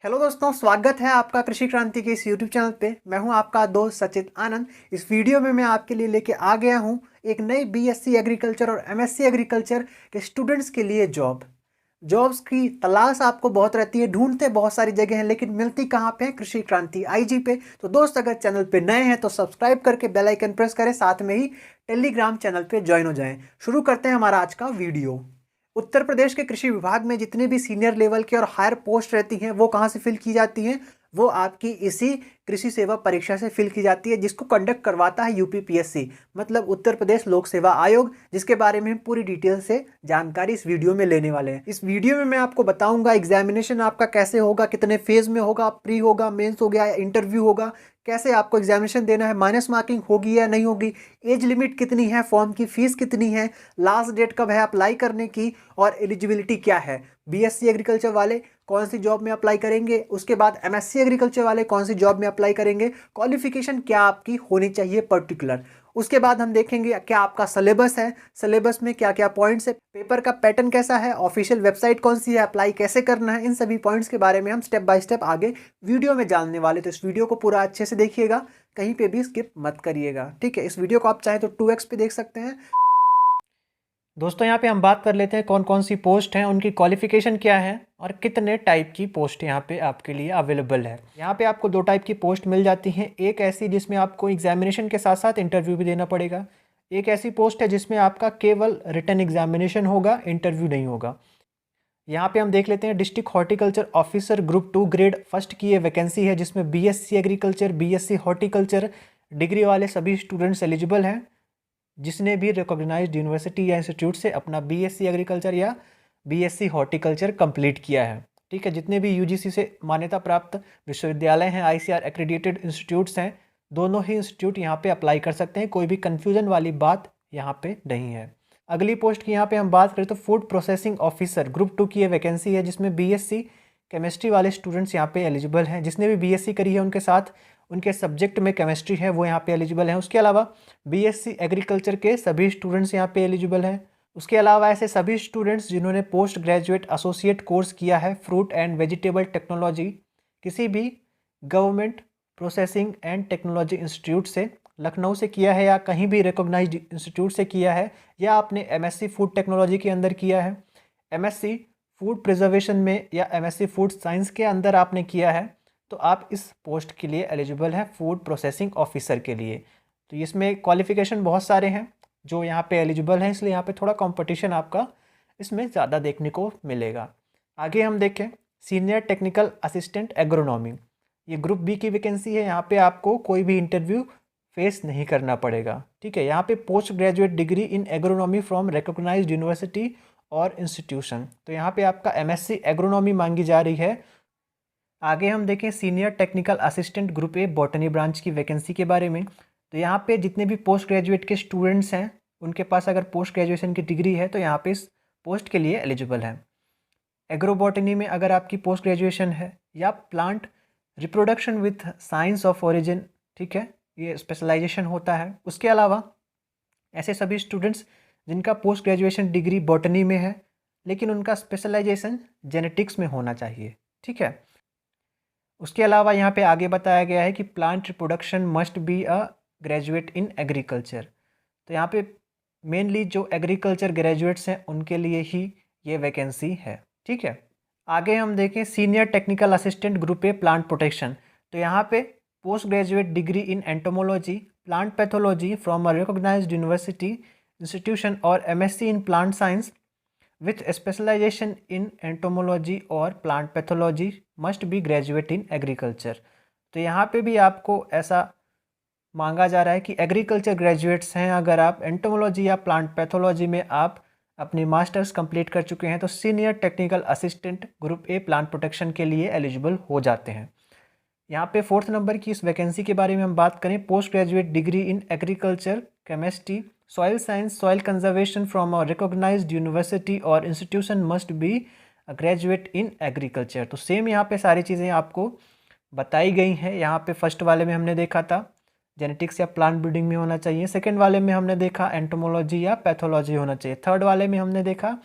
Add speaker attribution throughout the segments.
Speaker 1: Hello दोस्तों, स्वागत है आपका कृषि क्रांति के इस यूट्यूब चैनल पे। मैं हूं आपका दोस्त सचित आनंद। इस वीडियो में मैं आपके लिए लेके आ गया हूं एक नई बीएससी एग्रीकल्चर और एमएससी एग्रीकल्चर के स्टूडेंट्स के लिए जॉब्स की तलाश आपको बहुत रहती है, ढूंढते बहुत सारी जगह हैं, लेकिन मिलती कहाँ पे है? कृषि क्रांति आईजी पे। तो दोस्त, अगर चैनल पे नए हैं तो सब्सक्राइब करके बेल आइकन प्रेस करें, साथ में ही टेलीग्राम चैनल पे ज्वाइन हो जाएं। शुरू करते हैं हमारा आज का वीडियो। उत्तर प्रदेश के कृषि विभाग में जितने भी सीनियर लेवल के और हायर पोस्ट रहती हैं वो कहाँ से फिल की जाती हैं? वो आपकी इसी कृषि सेवा परीक्षा से फिल की जाती है, जिसको कंडक्ट करवाता है यूपीपीएससी, मतलब उत्तर प्रदेश लोक सेवा आयोग, जिसके बारे में हम पूरी डिटेल से जानकारी इस वीडियो में लेने वाले हैं। इस वीडियो में मैं आपको बताऊंगा एग्जामिनेशन आपका कैसे होगा, कितने फेज में होगा, प्री होगा, मेंस हो गया या इंटरव्यू होगा, कैसे आपको एग्जामिनेशन देना है, माइनस मार्किंग होगी या नहीं होगी, एज लिमिट कितनी है, फॉर्म की फीस कितनी है, लास्ट डेट कब है अप्लाई करने की, और एलिजिबिलिटी क्या है। बीएससी एग्रीकल्चर वाले कौन सी जॉब में अप्लाई करेंगे, उसके बाद एमएससी एग्रीकल्चर वाले कौन सी जॉब में अप्लाई करेंगे, क्वालिफिकेशन क्या आपकी होनी चाहिए पर्टिकुलर। उसके बाद हम देखेंगे क्या आपका सिलेबस है, सिलेबस में क्या क्या पॉइंट्स है, पेपर का पैटर्न कैसा है, ऑफिशियल वेबसाइट कौन सी है, अप्लाई कैसे करना है। इन सभी पॉइंट्स के बारे में हम स्टेप बाय स्टेप आगे वीडियो में जानने वाले। तो इस वीडियो को पूरा अच्छे से देखिएगा, कहीं पे भी स्किप मत करिएगा, ठीक है। इस वीडियो को आप चाहें तो 2x पे देख सकते हैं। दोस्तों, यहाँ पे हम बात कर लेते हैं कौन कौन सी पोस्ट हैं, उनकी क्वालिफिकेशन क्या है और कितने टाइप की पोस्ट यहाँ पे आपके लिए अवेलेबल है। यहाँ पे आपको दो टाइप की पोस्ट मिल जाती हैं। एक ऐसी जिसमें आपको एग्जामिनेशन के साथ साथ इंटरव्यू भी देना पड़ेगा। एक ऐसी पोस्ट है जिसमें आपका केवल रिटन एग्जामिनेशन होगा, इंटरव्यू नहीं होगा। यहाँ पे हम देख लेते हैं district horticulture officer group 2 grade first की ये वैकेंसी है, जिसमें BSc agriculture, BSc horticulture degree वाले सभी स्टूडेंट्स एलिजिबल हैं, जिसने भी रिकॉग्नाइज्ड यूनिवर्सिटी या इंस्टीट्यूट से अपना बीएससी एग्रीकल्चर या बीएससी हॉर्टिकल्चर कंप्लीट किया है। ठीक है, जितने भी यूजीसी से मान्यता प्राप्त विश्वविद्यालय हैं, आईसीआर एक्रेडिटेड इंस्टीट्यूट्स हैं, दोनों ही इंस्टीट्यूट यहाँ पे अप्लाई कर सकते हैं। कोई भी कन्फ्यूजन वाली बात यहाँ पे नहीं है। अगली पोस्ट की यहाँ पे हम बात करें तो फूड प्रोसेसिंग ऑफिसर ग्रुप 2 की ये वैकेंसी है, जिसमें बीएससी केमिस्ट्री वाले स्टूडेंट्स यहाँ पे एलिजिबल हैं। जिसने भी बीएससी करी है उनके साथ उनके सब्जेक्ट में केमिस्ट्री है वो यहाँ पे एलिजिबल हैं। उसके अलावा बीएससी एग्रीकल्चर के सभी स्टूडेंट्स यहाँ पे एलिजिबल हैं। उसके अलावा ऐसे सभी स्टूडेंट्स जिन्होंने पोस्ट ग्रेजुएट एसोसिएट कोर्स किया है फ्रूट एंड वेजिटेबल टेक्नोलॉजी किसी भी government processing and technology institute से, लखनऊ से किया है या कहीं भी रिकॉग्नाइज्ड इंस्टीट्यूट से किया है, या आपने एमएससी फूड टेक्नोलॉजी के अंदर किया है, एमएससी फूड प्रिजर्वेशन में या एमएससी फूड साइंस के अंदर आपने किया है, तो आप इस पोस्ट के लिए एलिजिबल हैं फूड प्रोसेसिंग ऑफिसर के लिए। तो इसमें क्वालिफिकेशन बहुत सारे हैं जो यहाँ पे एलिजिबल हैं, इसलिए यहाँ पे थोड़ा कंपटीशन आपका इसमें ज़्यादा देखने को मिलेगा। आगे हम देखें सीनियर टेक्निकल असिस्टेंट एग्रोनॉमी, ये ग्रुप बी की वैकेंसी है। यहाँ पे आपको कोई भी इंटरव्यू फेस नहीं करना पड़ेगा। ठीक है, यहाँ पे post graduate degree in agronomy from recognised university और इंस्टीट्यूशन, तो यहाँ पे आपका एमएससी एग्रोनॉमी मांगी जा रही है। आगे हम देखें सीनियर टेक्निकल असिस्टेंट ग्रुप ए बॉटनी ब्रांच की वैकेंसी के बारे में। तो यहाँ पे जितने भी पोस्ट ग्रेजुएट के स्टूडेंट्स हैं उनके पास अगर पोस्ट ग्रेजुएशन की डिग्री है तो यहाँ पे इस पोस्ट के लिए एलिजिबल है। एग्रोबॉटनी में अगर आपकी पोस्ट ग्रेजुएशन है या plant reproduction with science of origin, ठीक है, ये स्पेशलाइजेशन होता है। उसके अलावा ऐसे सभी स्टूडेंट्स जिनका पोस्ट ग्रेजुएशन डिग्री बॉटनी में है लेकिन उनका स्पेशलाइजेशन जेनेटिक्स में होना चाहिए। ठीक है, उसके अलावा यहाँ पे आगे बताया गया है कि plant reproduction must be a graduate in agriculture, तो यहाँ पे मेनली जो एग्रीकल्चर ग्रेजुएट्स हैं उनके लिए ही ये वैकेंसी है। ठीक है, आगे हम देखें senior technical assistant group A plant protection, तो यहाँ पे post graduate degree in entomology, plant pathology from a recognised university institution और MSc in plant science with specialisation in entomology और plant pathology must be graduate in agriculture. तो यहाँ पे भी आपको ऐसा मांगा जा रहा है कि एग्रीकल्चर ग्रेजुएट्स हैं, अगर आप एंटोमोलॉजी या प्लांट पैथोलॉजी में आप अपनी मास्टर्स कंप्लीट कर चुके हैं तो senior technical assistant group A plant protection के लिए एलिजिबल हो जाते हैं। यहाँ पे 4th नंबर की इस वैकेंसी के बारे में हम बात करें, post graduate degree in agriculture chemistry soil science soil conservation from a recognised university और institution must be graduate in agriculture. तो सेम यहाँ पे सारी चीज़ें आपको बताई गई हैं। यहाँ पे फर्स्ट वाले में हमने देखा था जेनेटिक्स या प्लांट ब्रीडिंग में होना चाहिए, सेकेंड वाले में हमने देखा एंटोमोलॉजी या पैथोलॉजी होना चाहिए, थर्ड वाले में हमने देखा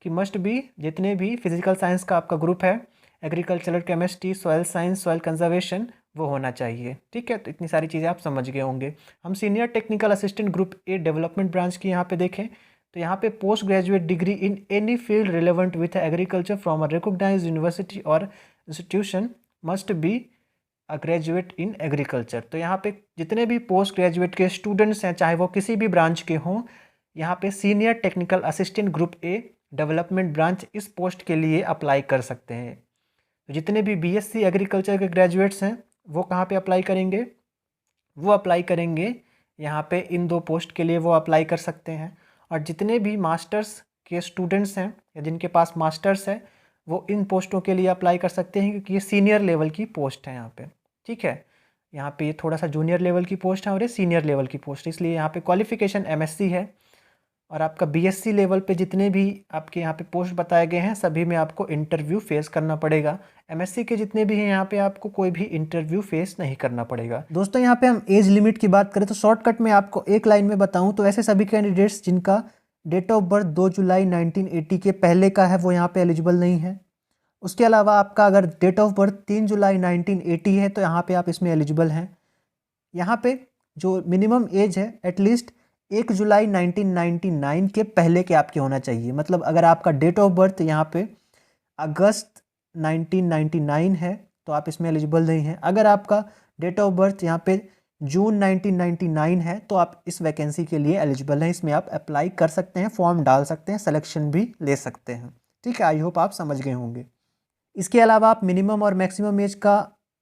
Speaker 1: कि मस्ट बी जितने भी फिजिकल साइंस का आपका ग्रुप है agricultural chemistry, soil science, soil conservation वो होना चाहिए। ठीक है, तो इतनी सारी चीज़ें आप समझ गए होंगे। हम senior technical assistant group A development branch की यहाँ पे देखें तो यहाँ पे post graduate degree in any field relevant with agriculture from a recognised university और institution must be a graduate in agriculture. तो यहाँ पे जितने भी पोस्ट ग्रेजुएट के स्टूडेंट्स हैं, चाहे वो किसी भी ब्रांच के हों, यहाँ पे senior technical assistant group A development branch इस पोस्ट के लिए अप्लाई कर सकते हैं। तो जितने भी बीएससी एग्रीकल्चर के ग्रेजुएट्स हैं वो कहाँ पे अप्लाई करेंगे? वो अप्लाई करेंगे यहाँ पे इन 2 पोस्ट के लिए वो अप्लाई कर सकते हैं। और जितने भी मास्टर्स के स्टूडेंट्स हैं या जिनके पास मास्टर्स है वो इन पोस्टों के लिए अप्लाई कर सकते हैं, क्योंकि ये सीनियर लेवल की पोस्ट है यहाँ पे। ठीक है, यहाँ पे ये थोड़ा सा जूनियर लेवल की पोस्ट है और ये सीनियर लेवल की पोस्ट, इसलिए यहाँ पे क्वालिफिकेशन एमएससी है। और आपका बीएससी लेवल पे जितने भी आपके यहाँ पे पोस्ट बताए गए हैं सभी में आपको इंटरव्यू फेस करना पड़ेगा। एमएससी के जितने भी हैं यहाँ पे आपको कोई भी इंटरव्यू फेस नहीं करना पड़ेगा। दोस्तों यहाँ पे हम एज लिमिट की बात करें तो शॉर्टकट में आपको एक लाइन में बताऊँ तो ऐसे सभी कैंडिडेट्स जिनका डेट ऑफ बर्थ 2 जुलाई 1980 के पहले का है वो यहाँ पे एलिजिबल नहीं है। उसके अलावा आपका अगर डेट ऑफ बर्थ 3 जुलाई 1980 है तो यहाँ पे आप इसमें एलिजिबल हैं। यहाँ पे जो मिनिमम एज है एटलीस्ट 1 जुलाई 1999 के पहले के आपके होना चाहिए। मतलब अगर आपका डेट ऑफ बर्थ यहाँ पे अगस्त 1999 है तो आप इसमें एलिजिबल नहीं हैं। अगर आपका डेट ऑफ बर्थ यहाँ पे जून 1999 है तो आप इस वैकेंसी के लिए एलिजिबल हैं। इसमें आप अप्लाई कर सकते हैं, फॉर्म डाल सकते हैं, सिलेक्शन भी ले सकते हैं। ठीक है, आई होप आप समझ गए होंगे। इसके अलावा आप मिनिमम और मैक्सिमम एज का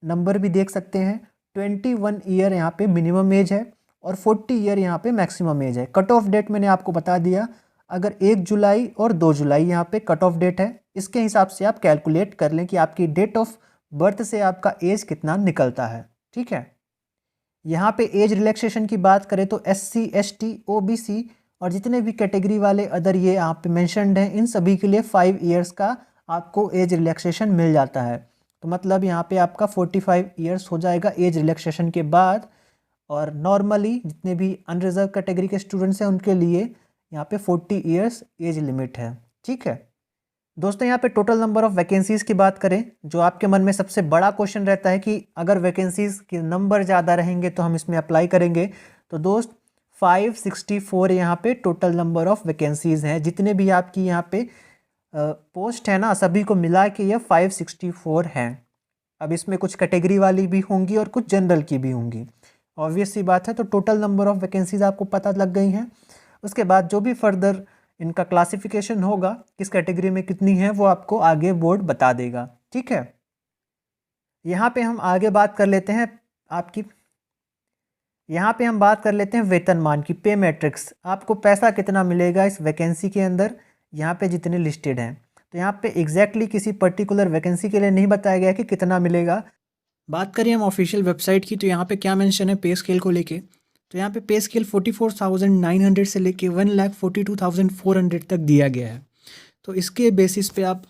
Speaker 1: नंबर भी देख सकते हैं। 21 ईयर यहाँ पे मिनिमम एज है और 40 ईयर यहाँ पे मैक्सिमम एज है। कट ऑफ डेट मैंने आपको बता दिया, अगर 1 जुलाई और 2 जुलाई यहाँ पे कट ऑफ डेट है, इसके हिसाब से आप कैलकुलेट कर लें कि आपकी डेट ऑफ बर्थ से आपका एज कितना निकलता है। ठीक है, यहाँ पे एज रिलैक्सेशन की बात करें तो SC ST OBC और जितने भी कैटेगरी वाले अदर ये यहाँ पे मैंशनड हैं इन सभी के लिए 5 ईयर्स का आपको एज रिलैक्सेशन मिल जाता है। तो मतलब यहाँ पे आपका 45 ईयर्स हो जाएगा एज रिलैक्सेशन के बाद। और नॉर्मली जितने भी अनरिजर्व कैटेगरी के स्टूडेंट्स हैं उनके लिए यहाँ पे 40 ईयर्स एज लिमिट है। ठीक है दोस्तों, यहाँ पे टोटल नंबर ऑफ़ वैकेंसीज़ की बात करें, जो आपके मन में सबसे बड़ा क्वेश्चन रहता है कि अगर वैकेंसीज़ के नंबर ज़्यादा रहेंगे तो हम इसमें अप्लाई करेंगे। तो दोस्त 564 यहाँ पे टोटल नंबर ऑफ़ वैकेंसीज़ हैं। जितने भी आपकी यहाँ पे पोस्ट है ना सभी को मिला के ये 564 हैं। अब इसमें कुछ कैटेगरी वाली भी होंगी और कुछ जनरल की भी होंगी, ऑब्वियस सी बात है। तो टोटल नंबर ऑफ़ वैकेंसीज़ आपको पता लग गई हैं। उसके बाद जो भी फर्दर इनका क्लासिफिकेशन होगा किस कैटेगरी में कितनी है वो आपको आगे बोर्ड बता देगा। ठीक है, यहाँ पे हम आगे बात कर लेते हैं यहाँ पे हम बात कर लेते हैं वेतनमान की, पे मैट्रिक्स। आपको पैसा कितना मिलेगा इस वैकेंसी के अंदर, यहाँ पे जितने लिस्टेड हैं। तो यहाँ पे एग्जैक्टली किसी पर्टिकुलर वैकेंसी के लिए नहीं बताया गया कि कितना मिलेगा। बात करें हम ऑफिशियल वेबसाइट की तो यहाँ पे क्या मेंशन है पे स्केल को लेके, तो यहाँ पे पे स्केल 44,900 से लेके 1,42,400 तक दिया गया है। तो इसके बेसिस पे आप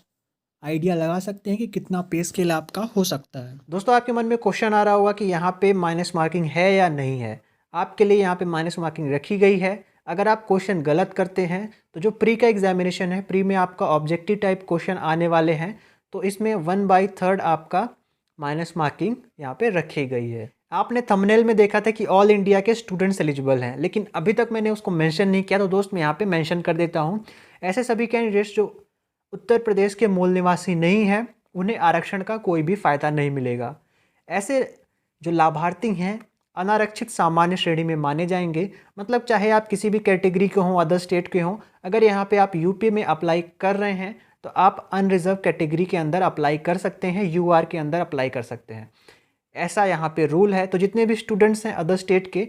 Speaker 1: आइडिया लगा सकते हैं कि कितना पे स्केल आपका हो सकता है। दोस्तों आपके मन में क्वेश्चन आ रहा होगा कि यहाँ पे माइनस मार्किंग है या नहीं है। आपके लिए यहाँ पे माइनस मार्किंग रखी गई है। अगर आप क्वेश्चन गलत करते हैं तो जो प्री का एग्जामिनेशन है, प्री में आपका ऑब्जेक्टिव टाइप क्वेश्चन आने वाले हैं, तो इसमें 1/3 आपका माइनस मार्किंग यहाँ पे रखी गई है। आपने थंबनेल में देखा था कि ऑल इंडिया के स्टूडेंट्स एलिजिबल हैं, लेकिन अभी तक मैंने उसको मेंशन नहीं किया, तो दोस्त मैं यहाँ पे मेंशन कर देता हूँ। ऐसे सभी कैंडिडेट्स जो उत्तर प्रदेश के मूल निवासी नहीं हैं उन्हें आरक्षण का कोई भी फ़ायदा नहीं मिलेगा। ऐसे जो लाभार्थी हैं अनारक्षित सामान्य श्रेणी में माने जाएंगे। मतलब चाहे आप किसी भी कैटेगरी के हों, अदर स्टेट के हों, अगर यहाँ पे आप यूपी में अप्लाई कर रहे हैं तो आप अनरिजर्व कैटेगरी के अंदर अप्लाई कर सकते हैं, यूआर के अंदर अप्लाई कर सकते हैं। ऐसा यहाँ पे रूल है। तो जितने भी स्टूडेंट्स हैं अदर स्टेट के,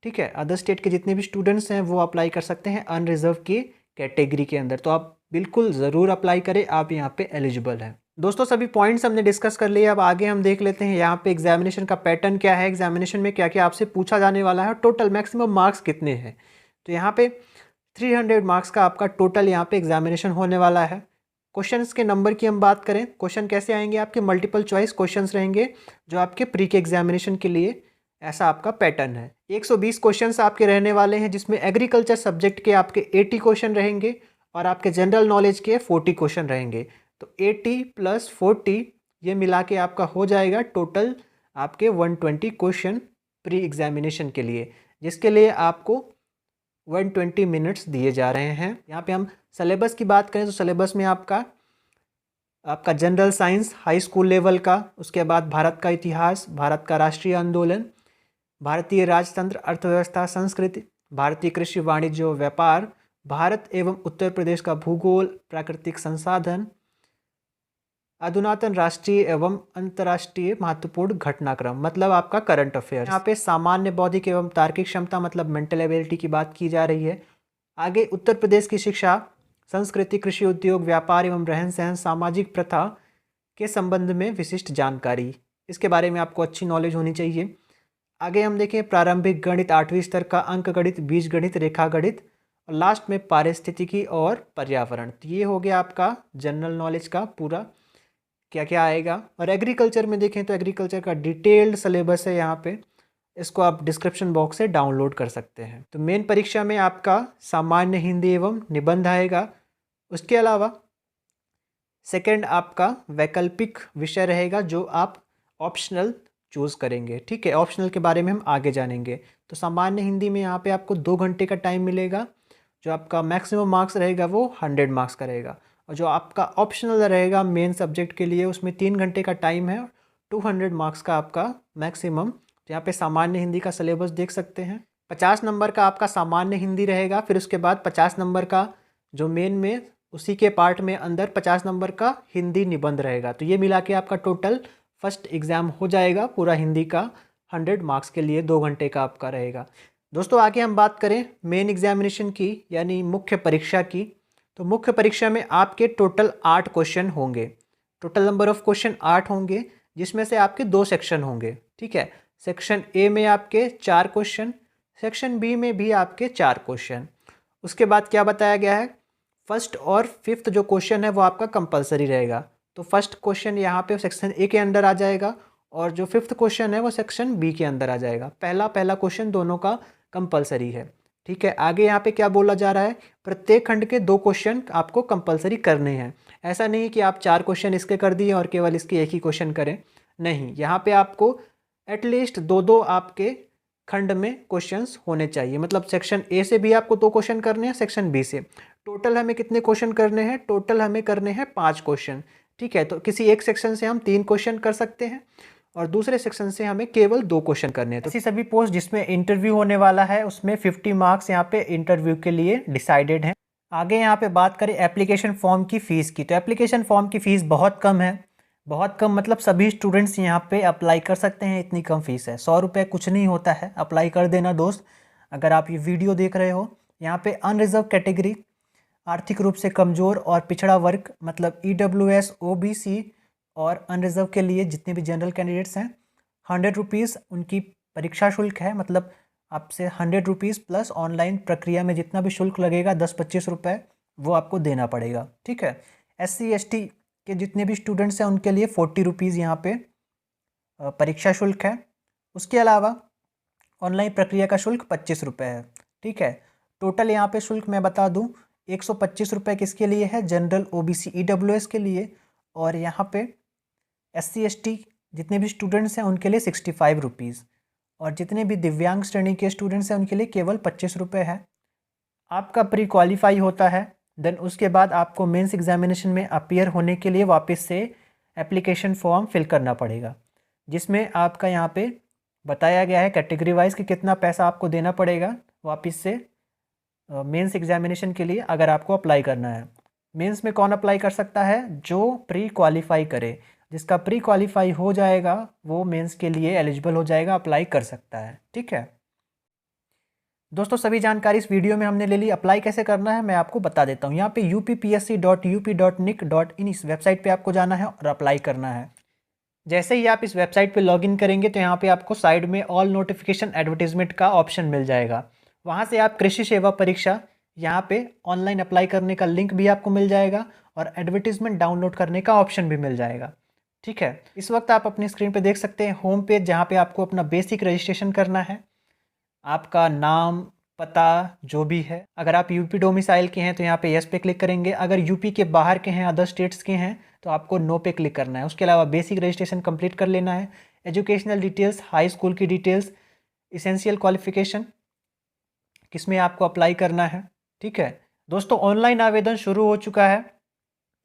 Speaker 1: ठीक है, अदर स्टेट के जितने भी स्टूडेंट्स हैं वो अप्लाई कर सकते हैं अनरिजर्व की कैटेगरी के अंदर। तो आप बिल्कुल ज़रूर अप्लाई करें, आप यहाँ पे एलिजिबल हैं। दोस्तों सभी पॉइंट्स हमने डिस्कस कर लिए। अब आगे हम देख लेते हैं यहाँ पे एग्जामिनेशन का पैटर्न क्या है, एग्जामिनेशन में क्या क्या आपसे पूछा जाने वाला है, टोटल मैक्सिमम मार्क्स कितने हैं। तो यहाँ पे 300 मार्क्स का आपका टोटल यहाँ पे एग्जामिनेशन होने वाला है। क्वेश्चंस के नंबर की हम बात करें, क्वेश्चन कैसे आएंगे, आपके मल्टीपल चॉइस क्वेश्चंस रहेंगे जो आपके प्री के एग्जामिनेशन के लिए, ऐसा आपका पैटर्न है। 120 क्वेश्चंस आपके रहने वाले हैं, जिसमें एग्रीकल्चर सब्जेक्ट के आपके 80 क्वेश्चन रहेंगे और आपके जनरल नॉलेज के 40 क्वेश्चन रहेंगे। तो 80 + 40 ये मिला के आपका हो जाएगा टोटल आपके 120 क्वेश्चन प्री एग्जामिनेशन के लिए, जिसके लिए आपको 120 मिनट्स दिए जा रहे हैं। यहाँ पे हम सिलेबस की बात करें तो सिलेबस में आपका general science high school level का, उसके बाद भारत का इतिहास, भारत का राष्ट्रीय आंदोलन, भारतीय राजतंत्र, अर्थव्यवस्था, संस्कृति, भारतीय कृषि, वाणिज्य और व्यापार, भारत एवं उत्तर प्रदेश का भूगोल, प्राकृतिक संसाधन, अधुनातन राष्ट्रीय एवं अंतर्राष्ट्रीय महत्वपूर्ण घटनाक्रम, मतलब आपका करंट अफेयर्स। यहाँ पे सामान्य बौद्धिक एवं तार्किक क्षमता मतलब मेंटल एबिलिटी की बात की जा रही है। आगे उत्तर प्रदेश की शिक्षा, संस्कृति, कृषि, उद्योग, व्यापार एवं रहन सहन, सामाजिक प्रथा के संबंध में विशिष्ट जानकारी, इसके बारे में आपको अच्छी नॉलेज होनी चाहिए। आगे हम देखें प्रारंभिक गणित 8वीं स्तर का, अंक गणित, बीज गणित, रेखा गणित, और लास्ट में पारिस्थितिकी और पर्यावरण। तो ये हो गया आपका जनरल नॉलेज का पूरा क्या क्या आएगा। और एग्रीकल्चर में देखें तो एग्रीकल्चर का डिटेल्ड सिलेबस है यहाँ पे, इसको आप डिस्क्रिप्शन बॉक्स से डाउनलोड कर सकते हैं। तो मेन परीक्षा में आपका सामान्य हिंदी एवं निबंध आएगा। उसके अलावा सेकंड आपका वैकल्पिक विषय रहेगा जो आप ऑप्शनल चूज़ करेंगे। ठीक है, ऑप्शनल के बारे में हम आगे जानेंगे। तो सामान्य हिंदी में यहाँ पे आपको 2 घंटे का टाइम मिलेगा। जो आपका मैक्सिमम मार्क्स रहेगा वो 100 मार्क्स का रहेगा, और जो आपका ऑप्शनल रहेगा मेन सब्जेक्ट के लिए उसमें 3 घंटे का टाइम है, 200 मार्क्स का आपका मैक्सिमम। तो यहाँ पे सामान्य हिंदी का सिलेबस देख सकते हैं। 50 नंबर का आपका सामान्य हिंदी रहेगा, फिर उसके बाद 50 नंबर का जो मेन में उसी के पार्ट में अंदर 50 नंबर का हिंदी निबंध रहेगा। तो ये मिला के आपका टोटल फर्स्ट एग्ज़ाम हो जाएगा पूरा हिंदी का 100 मार्क्स के लिए, 2 घंटे का आपका रहेगा। दोस्तों आगे हम बात करें मेन एग्जामिनेशन की यानी मुख्य परीक्षा की। तो मुख्य परीक्षा में आपके टोटल 8 क्वेश्चन होंगे। टोटल नंबर ऑफ क्वेश्चन 8 होंगे, जिसमें से आपके 2 सेक्शन होंगे। ठीक है, सेक्शन ए में आपके 4 क्वेश्चन, सेक्शन बी में भी आपके 4 क्वेश्चन। उसके बाद क्या बताया गया है, फर्स्ट और फिफ्थ जो क्वेश्चन है वो आपका कंपलसरी रहेगा। तो फर्स्ट क्वेश्चन यहाँ पे सेक्शन ए के अंदर आ जाएगा, और जो फिफ्थ क्वेश्चन है वो सेक्शन बी के अंदर आ जाएगा। पहला क्वेश्चन दोनों का कंपलसरी है। ठीक है, आगे यहाँ पे क्या बोला जा रहा है, प्रत्येक खंड के 2 क्वेश्चन आपको कंपलसरी करने हैं। ऐसा नहीं कि आप 4 क्वेश्चन इसके कर दिए और केवल इसके एक ही क्वेश्चन करें, नहीं, यहाँ पे आपको एटलीस्ट 2-2 आपके खंड में क्वेश्चंस होने चाहिए। मतलब सेक्शन ए से भी आपको 2 क्वेश्चन करने हैं, सेक्शन बी से। टोटल हमें कितने क्वेश्चन करने हैं, टोटल हमें करने हैं 5 क्वेश्चन। ठीक है, तो किसी एक सेक्शन से हम 3 क्वेश्चन कर सकते हैं और दूसरे सेक्शन से हमें केवल 2 क्वेश्चन करने हैं। तो ऐसी सभी पोस्ट जिसमें इंटरव्यू होने वाला है उसमें 50 मार्क्स यहाँ पे इंटरव्यू के लिए डिसाइडेड हैं। आगे यहाँ पे बात करें एप्लीकेशन फॉर्म की फ़ीस की, तो एप्लीकेशन फॉर्म की फ़ीस बहुत कम है। बहुत कम मतलब सभी स्टूडेंट्स यहाँ पे अप्लाई कर सकते हैं, इतनी कम फीस है। 100 रुपये कुछ नहीं होता है, अप्लाई कर देना दोस्त। अगर आप ये वीडियो देख रहे हो, यहाँ पे अनरिजर्व कैटेगरी, आर्थिक रूप से कमज़ोर और पिछड़ा वर्ग मतलब EWS, OBC और अनरिजर्व के लिए जितने भी जनरल कैंडिडेट्स हैं 100 रुपीज़ उनकी परीक्षा शुल्क है। मतलब आपसे 100 रुपीज़ प्लस ऑनलाइन प्रक्रिया में जितना भी शुल्क लगेगा 10-25 रुपये वो आपको देना पड़ेगा। ठीक है, SC ST के जितने भी स्टूडेंट्स हैं उनके लिए 40 रुपीज़ यहाँ पे परीक्षा शुल्क है। उसके अलावा ऑनलाइन प्रक्रिया का शुल्क 25 रुपये है। ठीक है, टोटल यहाँ पे शुल्क मैं बता दूँ 125 रुपये किसके लिए है, जनरल, OBC, EWS के लिए, और यहाँ पे SC ST जितने भी स्टूडेंट्स हैं उनके लिए 65 रुपीज़, और जितने भी दिव्यांग श्रेणी के स्टूडेंट्स हैं उनके लिए केवल 25 रुपये है। आपका प्री क्वालिफाई होता है, देन उसके बाद आपको मेंस एग्जामिनेशन में अपीयर होने के लिए वापस से एप्लीकेशन फॉर्म फिल करना पड़ेगा, जिसमें आपका यहाँ पे बताया गया है कैटेगरी वाइज कि कितना पैसा आपको देना पड़ेगा वापस से मेंस एग्जामिनेशन के लिए अगर आपको अप्लाई करना है। मेंस में कौन अप्लाई कर सकता है, जो प्री क्वालिफाई करे। जिसका प्री क्वालिफाई हो जाएगा वो मेंस के लिए एलिजिबल हो जाएगा, अप्लाई कर सकता है। ठीक है दोस्तों, सभी जानकारी इस वीडियो में हमने ले ली। अप्लाई कैसे करना है मैं आपको बता देता हूँ। यहाँ पे uppsc.up.nic.in इस वेबसाइट पे आपको जाना है और अप्लाई करना है। जैसे ही आप इस वेबसाइट पे लॉगिन करेंगे तो यहाँ पे आपको साइड में ऑल नोटिफिकेशन एडवर्टीजमेंट का ऑप्शन मिल जाएगा। वहाँ से आप कृषि सेवा परीक्षा यहाँ पे ऑनलाइन अप्लाई करने का लिंक भी आपको मिल जाएगा और एडवर्टीजमेंट डाउनलोड करने का ऑप्शन भी मिल जाएगा। ठीक है, इस वक्त आप अपनी स्क्रीन पे देख सकते हैं होम पेज, जहाँ पे आपको अपना बेसिक रजिस्ट्रेशन करना है। आपका नाम, पता जो भी है। अगर आप यूपी डोमिसाइल के हैं तो यहाँ पे यस पे क्लिक करेंगे। अगर यूपी के बाहर के हैं, अदर स्टेट्स के हैं, तो आपको नो पे क्लिक करना है। उसके अलावा बेसिक रजिस्ट्रेशन कंप्लीट कर लेना है। एजुकेशनल डिटेल्स, हाई स्कूल की डिटेल्स, इसेंशियल क्वालिफिकेशन, किसमें आपको अप्लाई करना है। ठीक है दोस्तों, ऑनलाइन आवेदन शुरू हो चुका है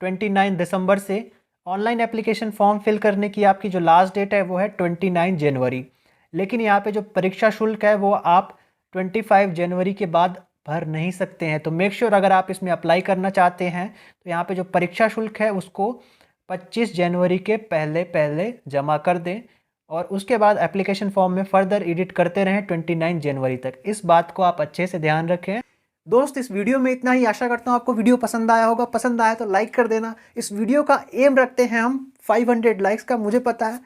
Speaker 1: 29 दिसंबर से। ऑनलाइन एप्लीकेशन फॉर्म फिल करने की आपकी जो लास्ट डेट है वो है 29 जनवरी। लेकिन यहाँ पे जो परीक्षा शुल्क है वो आप 25 जनवरी के बाद भर नहीं सकते हैं। तो मेक श्योर अगर आप इसमें अप्लाई करना चाहते हैं तो यहाँ पे जो परीक्षा शुल्क है उसको 25 जनवरी के पहले पहले जमा कर दें और उसके बाद एप्लीकेशन फॉर्म में फर्दर एडिट करते रहें 29 जनवरी तक। इस बात को आप अच्छे से ध्यान रखें। दोस्त, इस वीडियो में इतना ही। आशा करता हूँ आपको वीडियो पसंद आया होगा। पसंद आया तो लाइक कर देना। इस वीडियो का एम रखते हैं हम 500 लाइक्स का। मुझे पता है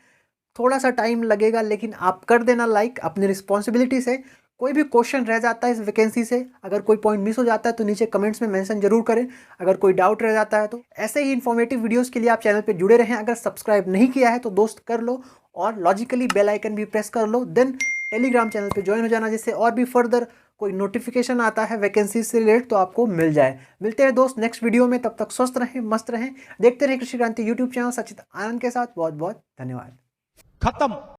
Speaker 1: थोड़ा सा टाइम लगेगा, लेकिन आप कर देना लाइक अपनी रिस्पॉन्सिबिलिटी से। कोई भी क्वेश्चन रह जाता है इस वैकेंसी से, अगर कोई पॉइंट मिस हो जाता है तो नीचे कमेंट्स में मेंशन जरूर करें। अगर कोई डाउट रह जाता है तो ऐसे ही इन्फॉर्मेटिव वीडियोस के लिए आप चैनल पे जुड़े रहें। अगर सब्सक्राइब नहीं किया है तो दोस्त कर लो और लॉजिकली बेल आइकन भी प्रेस कर लो। देन टेलीग्राम चैनल पे ज्वाइन हो जाना, जिससे और भी फर्दर कोई नोटिफिकेशन आता है वैकेंसी से रिलेटेड तो आपको मिल जाए। मिलते हैं दोस्त नेक्स्ट वीडियो में। तब तक स्वस्थ रहें, मस्त रहें। देखते रहें कृषि क्रांति यूट्यूब चैनल सचित आनंद के साथ। बहुत बहुत धन्यवाद।
Speaker 2: खत्म।